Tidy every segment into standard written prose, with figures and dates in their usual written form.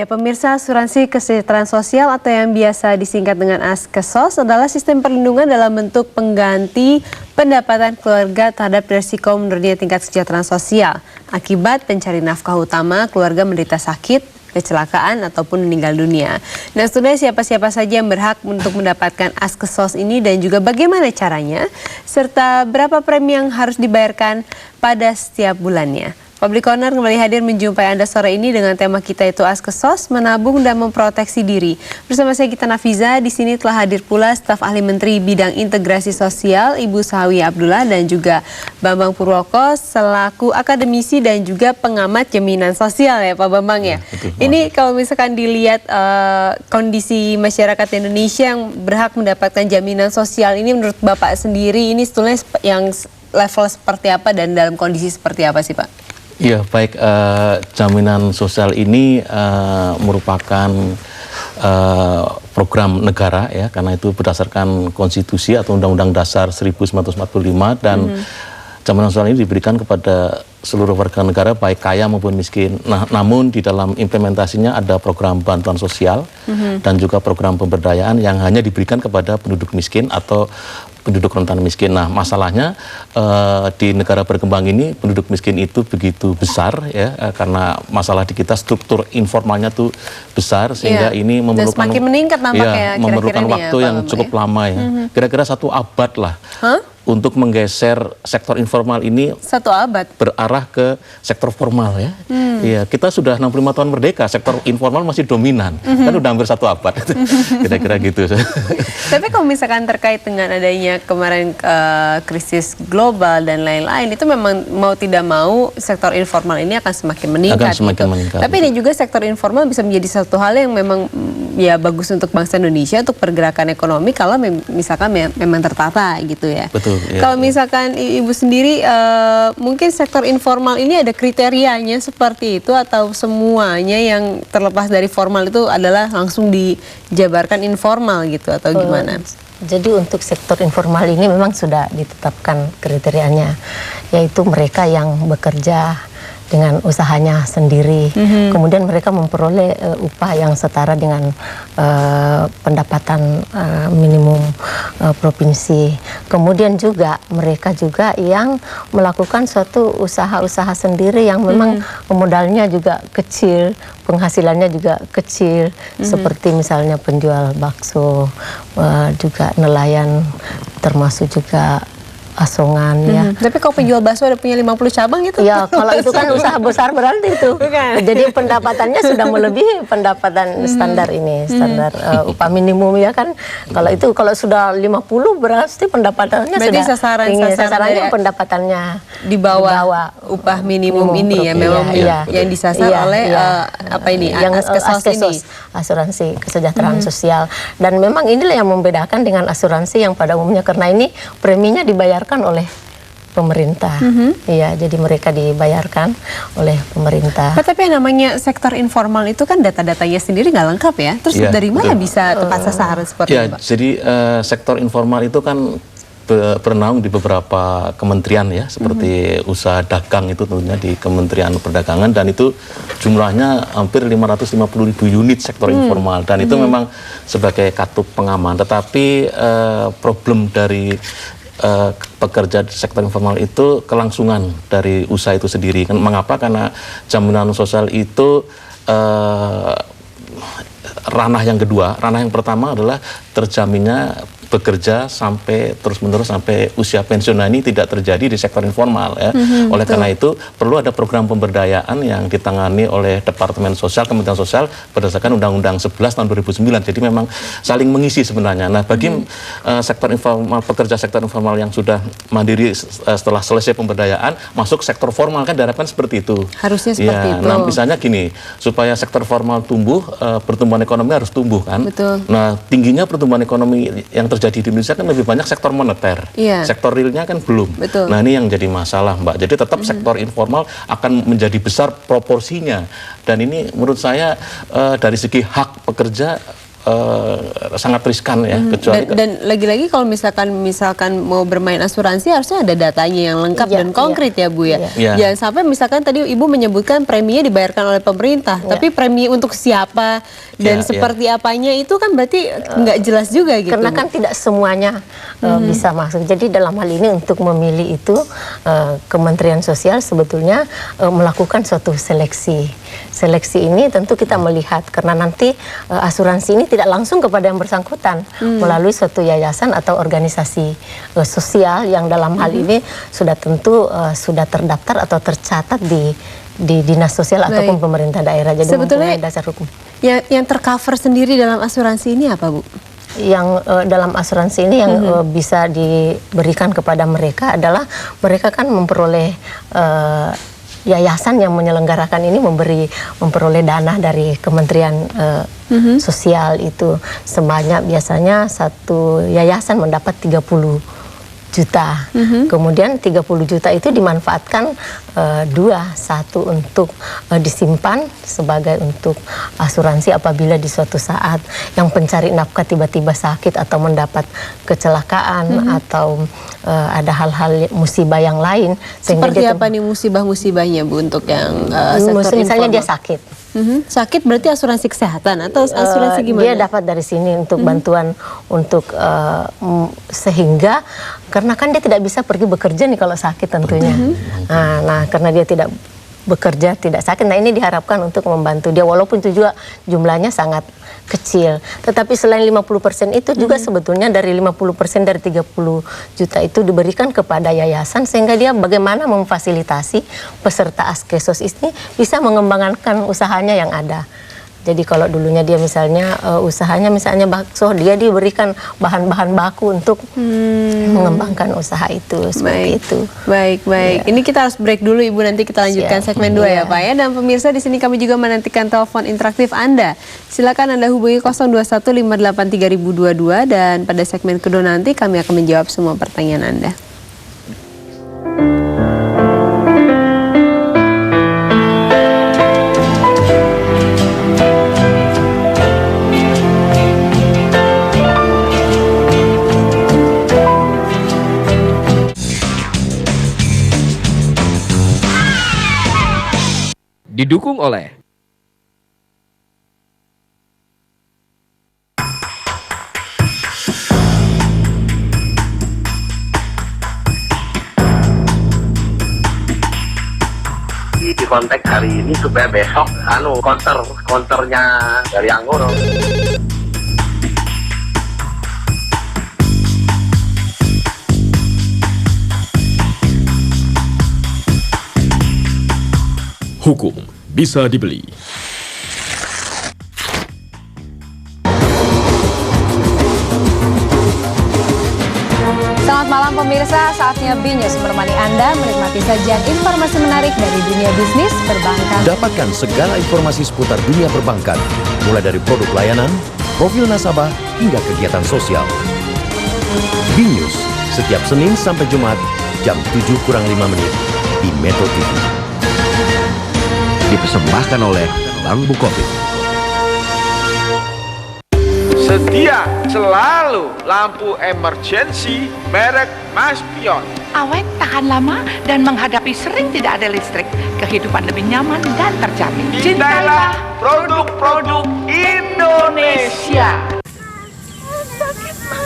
Ya, pemirsa, asuransi kesejahteraan sosial atau yang biasa disingkat dengan ASKESOS adalah sistem perlindungan dalam bentuk pengganti pendapatan keluarga terhadap risiko menurunnya tingkat kesejahteraan sosial akibat pencari nafkah utama keluarga menderita sakit, kecelakaan ataupun meninggal dunia. Nah, sebenarnya siapa-siapa saja yang berhak untuk mendapatkan ASKESOS ini dan juga bagaimana caranya serta berapa premi yang harus dibayarkan pada setiap bulannya. Public Corner kembali hadir menjumpai Anda sore ini dengan tema kita itu ASKESOS, menabung dan memproteksi diri. Bersama saya Gita Nafiza, di sini telah hadir pula staf ahli Menteri Bidang Integrasi Sosial Ibu Sahawi Abdullah dan juga Bambang Purwoko selaku akademisi dan juga pengamat jaminan sosial ya Pak Bambang ya. Betul, ini kalau misalkan dilihat kondisi masyarakat Indonesia yang berhak mendapatkan jaminan sosial ini menurut Bapak sendiri ini sebetulnya yang level seperti apa dan dalam kondisi seperti apa sih Pak? Ya, baik, jaminan sosial ini merupakan program negara ya, karena itu berdasarkan konstitusi atau Undang-Undang Dasar 1945 dan jaminan sosial ini diberikan kepada seluruh warga negara baik kaya maupun miskin. Nah, namun di dalam implementasinya ada program bantuan sosial dan juga program pemberdayaan yang hanya diberikan kepada penduduk miskin atau penduduk rentan miskin. Nah, masalahnya di negara berkembang ini penduduk miskin itu begitu besar ya, karena masalah di kita struktur informalnya tuh besar sehingga ini memerlukan semakin meningkat nampaknya memerlukan waktu ya, yang cukup lama ya. Kira-kira 1 abad lah. Untuk menggeser sektor informal ini 1 abad berarah ke sektor formal ya. Iya, kita sudah 65 tahun merdeka, sektor informal masih dominan. Kan udah hampir 1 abad. Kira-kira gitu. Tapi kalau misalkan terkait dengan adanya kemarin krisis global dan lain-lain, itu memang mau tidak mau sektor informal ini akan semakin meningkat. Tapi ini juga sektor informal bisa menjadi satu hal yang memang ya bagus untuk bangsa Indonesia, untuk pergerakan ekonomi kalau misalkan memang tertata gitu ya. Betul. Ya, kalau misalkan Ibu sendiri mungkin sektor informal ini ada kriterianya seperti itu atau semuanya yang terlepas dari formal itu adalah langsung dijabarkan informal gitu atau gimana? Jadi untuk sektor informal ini memang sudah ditetapkan kriterianya, yaitu mereka yang bekerja dengan usahanya sendiri, kemudian mereka memperoleh upah yang setara dengan pendapatan minimum provinsi. Kemudian juga mereka juga yang melakukan suatu usaha-usaha sendiri yang memang modalnya juga kecil, penghasilannya juga kecil, seperti misalnya penjual bakso, juga nelayan, termasuk juga asongan ya. Tapi kalau penjual bakso ada punya 50 cabang gitu? Ya, kalau itu kan usaha besar berarti itu. Jadi pendapatannya sudah melebihi pendapatan standar ini, standar upah minimum ya kan. Kalau sudah 50 berarti pendapatannya berarti sudah sasarannya pendapatannya di bawah upah minimum ini ya, memang yang disasar oleh apa ini? Yang ASKESOS ini. Asuransi kesejahteraan sosial. Dan memang inilah yang membedakan dengan asuransi yang pada umumnya, karena ini preminya dibayar oleh pemerintah. Iya, jadi mereka dibayarkan oleh pemerintah. Tapi yang namanya sektor informal itu kan data-datanya sendiri nggak lengkap ya. Terus dari mana bisa tepat sasaran seperti itu, Pak? Jadi sektor informal itu kan bernaung di beberapa kementerian ya, seperti usaha dagang itu tentunya di Kementerian Perdagangan, dan itu jumlahnya hampir 550.000 unit sektor informal, dan itu memang sebagai katup pengaman. Tetapi problem dari pekerja di sektor informal itu kelangsungan dari usaha itu sendiri. Mengapa? Karena jaminan sosial itu ranah yang kedua. Ranah yang pertama adalah terjaminnya bekerja sampai terus-menerus sampai usia pensiun. Nah, ini tidak terjadi di sektor informal ya. Oleh karena itu perlu ada program pemberdayaan yang ditangani oleh Departemen Sosial, Kementerian Sosial berdasarkan Undang-Undang 11 tahun 2009. Jadi memang saling mengisi sebenarnya. Nah, bagi sektor informal, pekerja sektor informal yang sudah mandiri setelah selesai pemberdayaan masuk sektor formal, kan diharapkan seperti itu. Harusnya seperti itu. Nah, misalnya gini, supaya sektor formal tumbuh, pertumbuhan ekonomi harus tumbuh kan. Betul. Nah, tingginya pertumbuhan ekonomi yang terjadi di Indonesia kan lebih banyak sektor moneter, sektor realnya kan belum. Betul. Nah, ini yang jadi masalah, Mbak. Jadi tetap sektor informal akan menjadi besar proporsinya, dan ini menurut saya dari segi hak pekerja sangat riskan ya, kecuali dan lagi-lagi kalau misalkan mau bermain asuransi harusnya ada datanya yang lengkap dan konkret ya Bu ya. Jangan sampai misalkan tadi Ibu menyebutkan preminya dibayarkan oleh pemerintah, tapi premi untuk siapa dan seperti apanya itu kan berarti nggak jelas juga gitu. Karena kan tidak semuanya bisa masuk. Jadi dalam hal ini untuk memilih itu Kementerian Sosial sebetulnya melakukan suatu seleksi. Seleksi ini tentu kita melihat karena nanti asuransi ini tidak langsung kepada yang bersangkutan melalui suatu yayasan atau organisasi sosial yang dalam hal ini sudah tentu sudah terdaftar atau tercatat di dinas sosial ataupun pemerintah daerah. Jadi sebetulnya mempunyai dasar hukum. Yang tercover sendiri dalam asuransi ini apa Bu? Yang dalam asuransi ini yang bisa diberikan kepada mereka adalah mereka kan memperoleh yayasan yang menyelenggarakan ini memperoleh dana dari Kementerian Sosial itu sebanyak biasanya satu yayasan mendapat 30 juta. Kemudian 30 juta itu dimanfaatkan satu untuk disimpan sebagai untuk asuransi apabila di suatu saat yang pencari nafkah tiba-tiba sakit atau mendapat kecelakaan atau ada hal-hal musibah yang lain. Seperti apa nih musibah-musibahnya Bu untuk yang sektor misalnya informal? dia sakit. Sakit berarti asuransi kesehatan atau asuransi gimana? Dia dapat dari sini untuk bantuan untuk sehingga karena kan dia tidak bisa pergi bekerja nih kalau sakit tentunya. Nah karena dia tidak bekerja tidak sakit, nah ini diharapkan untuk membantu dia walaupun itu juga jumlahnya sangat kecil. Tetapi selain 50% itu juga sebetulnya dari 50% dari 30 juta itu diberikan kepada yayasan sehingga dia bagaimana memfasilitasi peserta Askesos ini bisa mengembangkan usahanya yang ada. Jadi kalau dulunya dia misalnya usahanya misalnya bakso, dia diberikan bahan-bahan baku untuk mengembangkan usaha itu seperti itu. Baik. Ya. Ini kita harus break dulu Ibu, nanti kita lanjutkan segmen 2 ya Pak ya. Dan pemirsa di sini kami juga menantikan telepon interaktif Anda. Silakan Anda hubungi 02158322 dan pada segmen kedua nanti kami akan menjawab semua pertanyaan Anda. Didukung oleh di kontak hari ini supaya besok counternya dari Anggoro. Hukum bisa dibeli. Selamat malam pemirsa, saatnya BNews menemani Anda menikmati sajian informasi menarik dari dunia bisnis perbankan. Dapatkan segala informasi seputar dunia perbankan, mulai dari produk layanan, profil nasabah, hingga kegiatan sosial. BNews, setiap Senin sampai Jumat, jam 7:05 di Metro TV. Dipersembahkan oleh Bank Bukopin. Sedia selalu lampu emergency merek Maspion. Awet, tahan lama, dan menghadapi sering tidak ada listrik. Kehidupan lebih nyaman dan terjamin. Cintailah produk-produk Indonesia.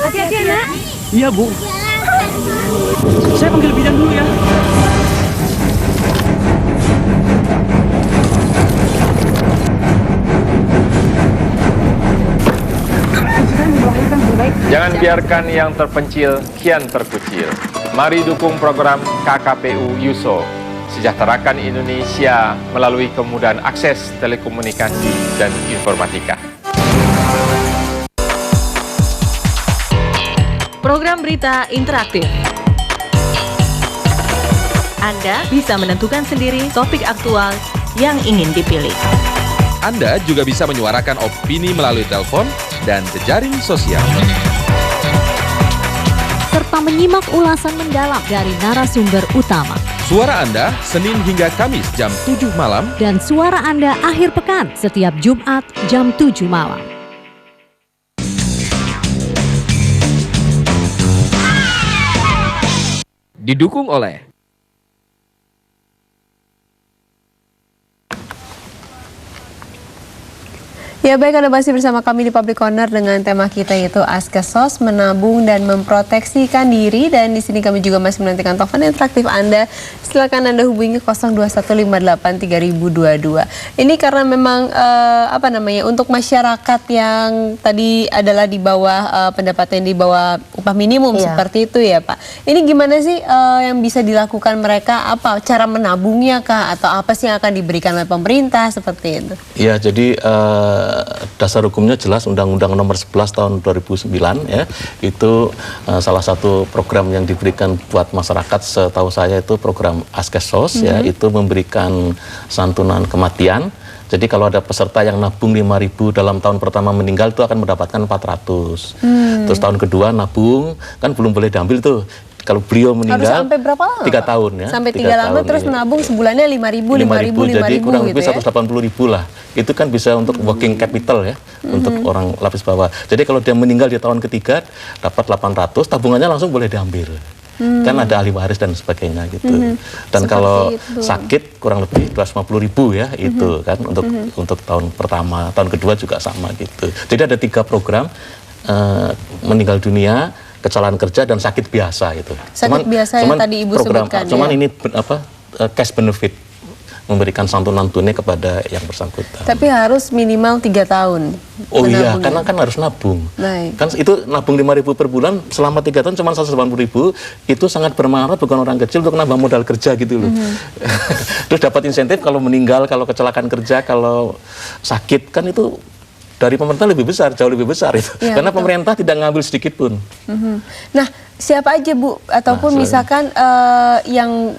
Hati-hati nak. Iya Bu. Saya panggil bidan dulu ya. Jangan biarkan yang terpencil kian terkucil. Mari dukung program KKPU Yuso. Sejahterakan Indonesia melalui kemudahan akses telekomunikasi dan informatika. Program berita interaktif. Anda bisa menentukan sendiri topik aktual yang ingin dipilih. Anda juga bisa menyuarakan opini melalui telepon dan jejaring sosial. Serta menyimak ulasan mendalam dari narasumber utama. Suara Anda Senin hingga Kamis jam 7 malam. Dan suara Anda akhir pekan setiap Jumat jam 7 malam. didukung oleh Ya baik, Anda masih bersama kami di Public Corner dengan tema kita yaitu Askesos menabung dan memproteksikan diri, dan di sini kami juga masih menantikan telepon interaktif Anda. Silakan Anda hubungi 02158322. Ini karena memang untuk masyarakat yang tadi adalah di bawah pendapatan di bawah upah minimum seperti itu ya Pak. Ini gimana sih yang bisa dilakukan mereka? Apa cara menabungnya kah, atau apa sih yang akan diberikan oleh pemerintah seperti itu? Ya, jadi dasar hukumnya jelas Undang-Undang Nomor 11 Tahun 2009 ya. Itu salah satu program yang diberikan buat masyarakat, setahu saya itu program Askesos ya, itu memberikan santunan kematian. Jadi kalau ada peserta yang nabung 5.000 dalam tahun pertama meninggal itu akan mendapatkan 400. Terus tahun kedua nabung kan belum boleh diambil tuh. Kalau beliau meninggal harus sampai berapa lama? 3 tahun ya. Sampai 3 tahun terus menabung sebulannya 5.000 jadi kurang lebih gitu ya? 180.000 lah. Itu kan bisa untuk working capital ya, untuk orang lapis bawah. Jadi kalau dia meninggal di tahun ketiga dapat 800, tabungannya langsung boleh diambil. Kan ada ahli waris dan sebagainya gitu. Dan seperti kalau sakit kurang lebih 250.000 ya, itu kan untuk tahun pertama, tahun kedua juga sama gitu. Jadi ada 3 program, meninggal dunia, kecelakaan kerja, dan sakit biasa itu. Sakit biasa yang tadi Ibu sebutkan. Cuman ini cash benefit, memberikan santunan tunai kepada yang bersangkutan. Tapi harus minimal 3 tahun. Oh iya, karena kan harus nabung. Baik. Kan itu nabung 5.000 per bulan selama 3 tahun cuma 180.000, itu sangat bermanfaat bukan orang kecil untuk nambah modal kerja gitu loh. Terus dapat insentif kalau meninggal, kalau kecelakaan kerja, kalau sakit, kan itu dari pemerintah lebih besar, jauh lebih besar itu. Ya, karena betul. Pemerintah tidak ngambil sedikit pun. Nah, siapa aja Bu, ataupun misalkan yang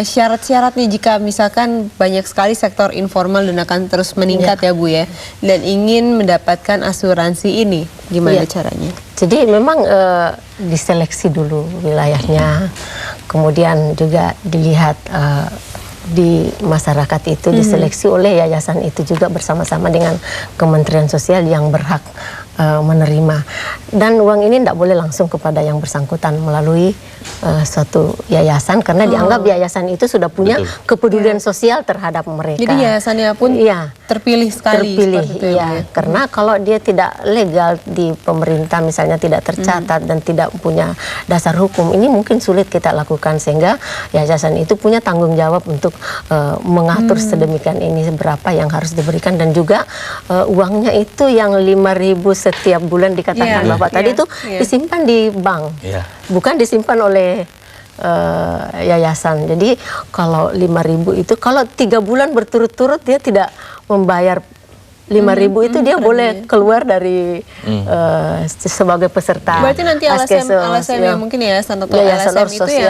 syarat-syaratnya jika misalkan banyak sekali sektor informal dan akan terus meningkat ya Bu ya, dan ingin mendapatkan asuransi ini, gimana caranya? Jadi memang diseleksi dulu wilayahnya, kemudian juga dilihat di masyarakat itu diseleksi oleh yayasan itu juga bersama-sama dengan Kementerian Sosial yang berhak menerima, dan uang ini tidak boleh langsung kepada yang bersangkutan melalui suatu yayasan, karena dianggap yayasan itu sudah punya kepedulian sosial terhadap mereka. Jadi yayasannya pun terpilih sekali. Karena kalau dia tidak legal di pemerintah, misalnya tidak tercatat dan tidak punya dasar hukum, ini mungkin sulit kita lakukan, sehingga yayasan itu punya tanggung jawab untuk mengatur sedemikian ini berapa yang harus diberikan, dan juga uangnya itu yang 5.000 setiap bulan dikatakan Bapak tadi itu disimpan di bank, bukan disimpan oleh yayasan. Jadi kalau 5.000 itu kalau 3 bulan berturut-turut dia tidak membayar 5.000 itu dia boleh keluar dari sebagai peserta. Berarti nanti LSM yang mungkin yayasan atau LSM itu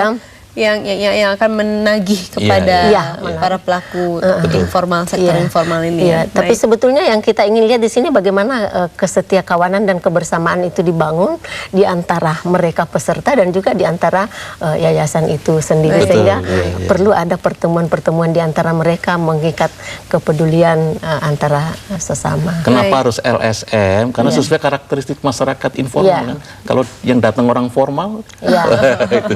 yang akan menagih kepada para pelaku informal, sektor informal ini. Tapi sebetulnya yang kita ingin lihat di sini bagaimana kesetiakawanan dan kebersamaan itu dibangun di antara mereka peserta dan juga di antara yayasan itu sendiri, sehingga perlu ada pertemuan-pertemuan di antara mereka, mengikat kepedulian antara sesama. Kenapa harus LSM? Karena sesuai karakteristik masyarakat informal kan. Kalau yang datang orang formal,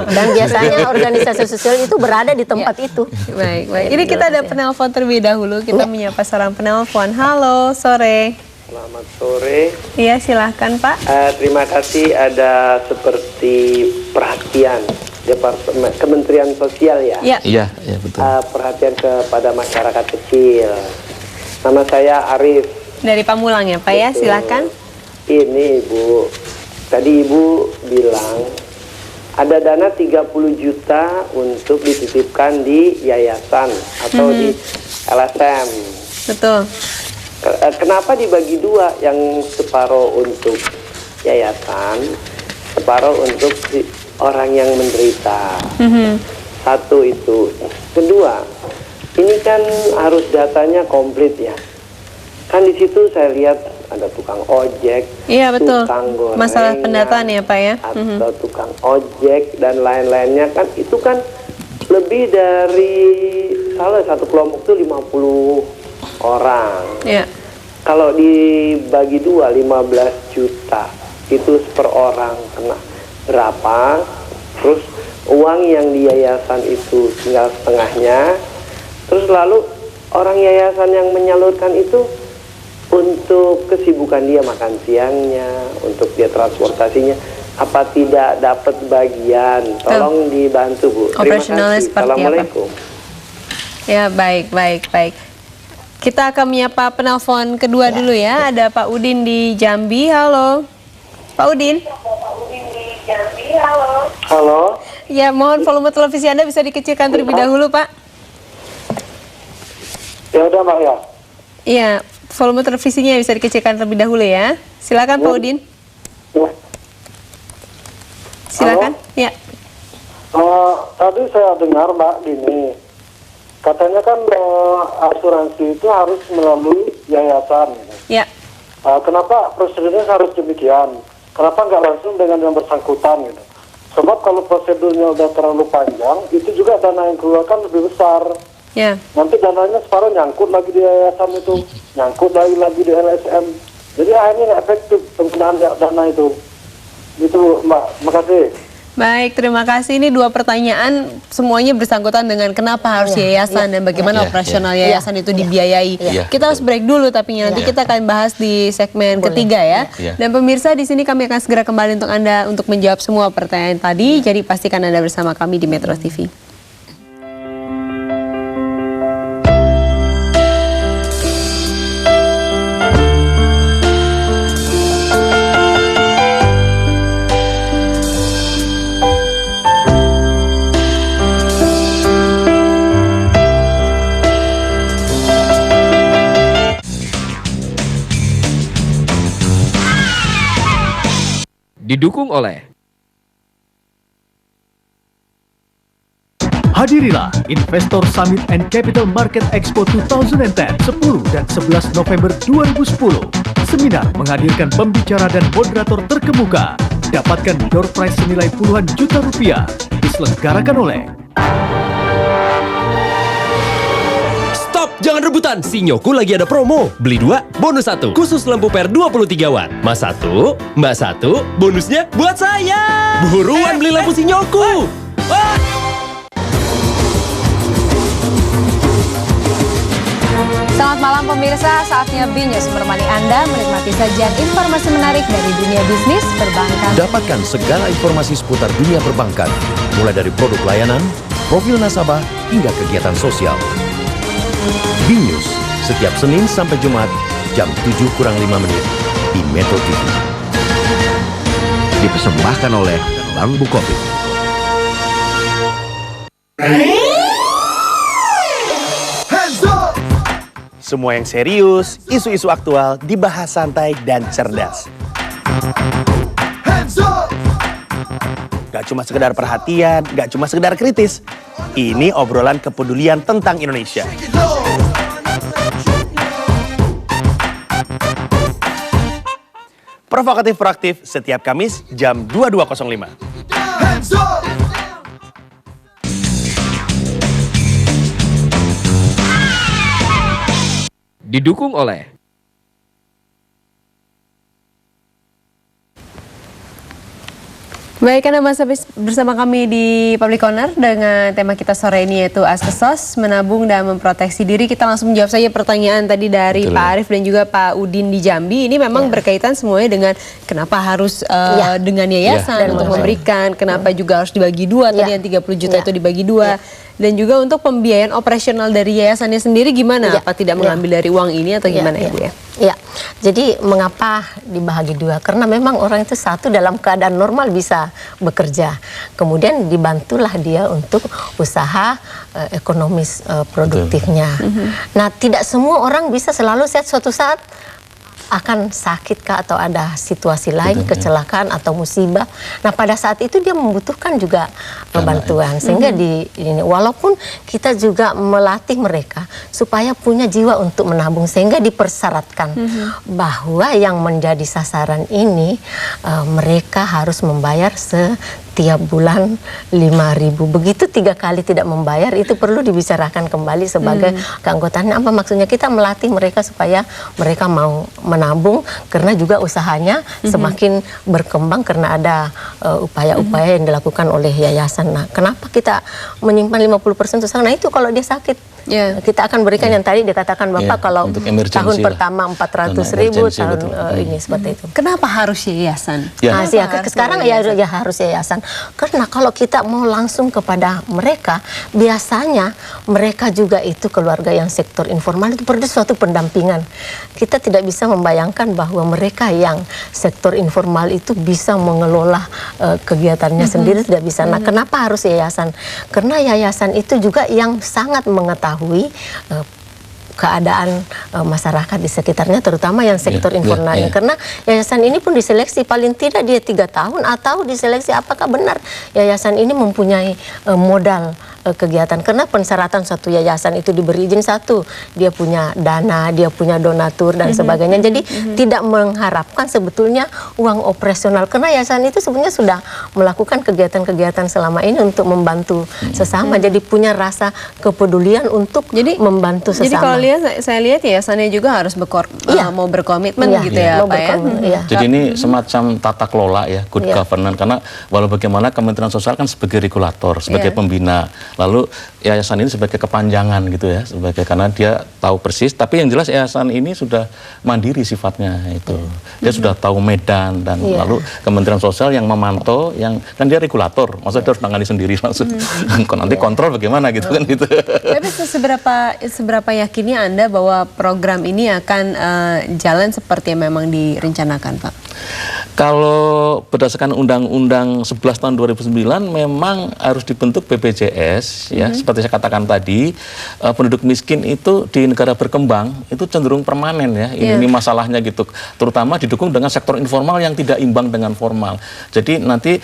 dan biasanya organisasi sosial itu berada di tempat itu. Baik. Ini kita ada penelpon terlebih dahulu. Kita menyapa seorang penelpon. Halo, sore. Selamat sore. Iya, silahkan Pak. Terima kasih, ada seperti perhatian Departemen Kementerian Sosial ya. Iya, betul. Perhatian kepada masyarakat kecil. Nama saya Arif. Dari Pamulang ya Pak ya, silahkan. Ini Ibu, tadi Ibu bilang ada dana 30 juta untuk dititipkan di yayasan atau di LSM. Betul. Kenapa dibagi 2, yang separuh untuk yayasan, separuh untuk orang yang menderita? Satu itu. Kedua, ini kan harus datanya komplit ya. Kan di situ saya lihat ada tukang ojek, tukang gorengan, masalah pendataan ya Pak ya, atau tukang ojek dan lain-lainnya, kan itu kan lebih dari satu kelompok itu 50 orang. Kalau dibagi 2, 15 juta itu per orang kena berapa? Terus uang yang di yayasan itu tinggal setengahnya, terus lalu orang yayasan yang menyalurkan itu untuk kesibukan dia makan siangnya, untuk dia transportasinya, apa tidak dapat bagian? Tolong dibantu, Bu. Terima kasih. Assalamualaikum. Ya, baik. Kita akan menyapa penelpon kedua dulu ya. Ada Pak Udin di Jambi. Halo, Pak Udin. Halo. Ya, mohon volume televisi Anda bisa dikecilkan terlebih dahulu, Pak. Ya udah, Mbak ya. Iya, volume televisinya bisa dikecilkan terlebih dahulu ya. Silakan Pak Udin. Silakan. Ya. Tadi saya dengar Mbak Dini, katanya kan asuransi itu harus melalui yayasan. Ya. Kenapa prosedurnya harus demikian? Kenapa nggak langsung dengan yang bersangkutan gitu? Sebab kalau prosedurnya udah terlalu panjang, itu juga dana yang keluarkan lebih besar. Ya. Nanti dananya separuh nyangkut lagi di yayasan itu, nyangkut lagi di LSM. Jadi akhirnya nggak efektif penggunaan dana itu. Itu Mbak, makasih. Baik, terima kasih. Ini dua pertanyaan semuanya bersangkutan dengan kenapa harus yayasan dan bagaimana operasional yayasan itu dibiayai. Kita harus break dulu, tapi nanti kita akan bahas di segmen ketiga ya. Dan pemirsa, di sini kami akan segera kembali untuk Anda untuk menjawab semua pertanyaan tadi. Jadi pastikan Anda bersama kami di Metro TV. Didukung oleh Hadirilah Investor Summit and Capital Market Expo 2010 10 dan 11 November 2010. Seminar menghadirkan pembicara dan moderator terkemuka. Dapatkan door prize senilai puluhan juta rupiah. Diselenggarakan oleh Jangan rebutan, Sinyoku lagi ada promo. Beli 2, bonus 1. Khusus lampu per 23 watt. Mas 1, Mbak 1, bonusnya buat saya. Buruan beli lampu Sinyoku. Selamat malam pemirsa, saatnya BNews menemani Anda menikmati sajian informasi menarik dari dunia bisnis perbankan. Dapatkan segala informasi seputar dunia perbankan, mulai dari produk layanan, profil nasabah, hingga kegiatan sosial. BNews, setiap Senin sampai Jumat, jam 7:05 di Metro TV. Dipersembahkan oleh Bank Bukopin. Semua yang serius, isu-isu aktual dibahas santai dan cerdas. Gak cuma sekedar perhatian, gak cuma sekedar kritis. Ini obrolan kepedulian tentang Indonesia. Provokatif proaktif setiap Kamis jam 22.05. Didukung oleh Baik, Anda masih bersama kami di Public Corner dengan tema kita sore ini yaitu Askesos, menabung dan memproteksi diri. Kita langsung menjawab saja pertanyaan tadi dari Pak Arief dan juga Pak Udin di Jambi. Ini memang berkaitan semuanya dengan kenapa harus dengan yayasan untuk memberikan, kenapa juga harus dibagi dua, tadi yang 30 juta itu dibagi dua. Dan juga untuk pembiayaan operasional dari yayasannya sendiri gimana? Apa tidak mengambil dari uang ini atau gimana ya Bu ya? Ya, jadi mengapa dibagi dua? Karena memang orang itu satu dalam keadaan normal bisa bekerja. Kemudian dibantulah dia untuk usaha ekonomis produktifnya. Nah, tidak semua orang bisa selalu sehat, suatu saat akan sakit kah atau ada situasi lain, kecelakaan atau musibah. Nah, pada saat itu dia membutuhkan juga bantuan. Sehingga walaupun kita juga melatih mereka supaya punya jiwa untuk menabung, sehingga dipersyaratkan bahwa yang menjadi sasaran ini mereka harus membayar tiap bulan 5.000. Begitu 3 kali tidak membayar, itu perlu dibicarakan kembali sebagai keanggotaan. Apa maksudnya? Kita melatih mereka supaya mereka mau menabung, karena juga usahanya semakin berkembang karena ada upaya-upaya yang dilakukan oleh yayasan. Nah, kenapa kita menyimpan 50% usaha? Nah, itu kalau dia sakit, kita akan berikan yang tadi dikatakan Bapak, kalau tahun pertama 400.000, tahun ini seperti itu. Kenapa harus yayasan? Nah, sekarang ya harus yayasan. Karena kalau kita mau langsung kepada mereka, biasanya mereka juga itu keluarga yang sektor informal itu perlu suatu pendampingan. Kita tidak bisa membayangkan bahwa mereka yang sektor informal itu bisa mengelola kegiatannya sendiri, tidak bisa. Nah, kenapa harus yayasan? Karena yayasan itu juga yang sangat mengetahui keadaan masyarakat di sekitarnya, terutama yang sektor informal. Karena yayasan ini pun diseleksi, paling tidak dia 3 tahun, atau diseleksi apakah benar yayasan ini mempunyai modal kegiatan. Karena persyaratan suatu yayasan itu diberi izin, satu, dia punya dana, dia punya donatur dan sebagainya. Jadi tidak mengharapkan sebetulnya uang operasional, karena yayasan itu sebenarnya sudah melakukan kegiatan-kegiatan selama ini untuk membantu sesama. Jadi punya rasa kepedulian untuk membantu sesama. Jadi kalau saya lihat yayasannya juga harus mau berkomitmen gitu ya, Pak ya. Jadi ini semacam tata kelola ya, good governance, karena walau bagaimana Kementerian Sosial kan sebagai regulator, sebagai pembina, lalu yayasan ini sebagai kepanjangan gitu ya, karena dia tahu persis. Tapi yang jelas yayasan ini sudah mandiri sifatnya itu, dia sudah tahu medan, dan lalu Kementerian Sosial yang memantau, yang kan dia regulator, maksudnya dia harus tangani sendiri langsung. Nanti kontrol bagaimana gitu kan gitu. Tapi seberapa yakinnya Anda bahwa program ini akan jalan seperti yang memang direncanakan, Pak? Kalau berdasarkan Undang-Undang 11 tahun 2009 memang harus dibentuk BPJS ya, seperti saya katakan tadi, penduduk miskin itu di negara berkembang itu cenderung permanen ya. Ini masalahnya gitu. Terutama didukung dengan sektor informal yang tidak imbang dengan formal. Jadi nanti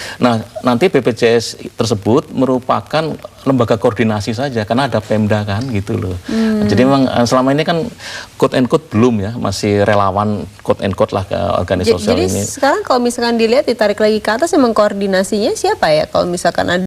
BPJS tersebut merupakan lembaga koordinasi saja, karena ada Pemda kan gitu loh. Jadi memang selama ini kan quote and quote belum ya, masih relawan quote and quote lah ke organisasi sosial ini. Jadi sekarang kalau misalkan dilihat ditarik lagi ke atas, emang koordinasinya siapa ya? Kalau misalkan ada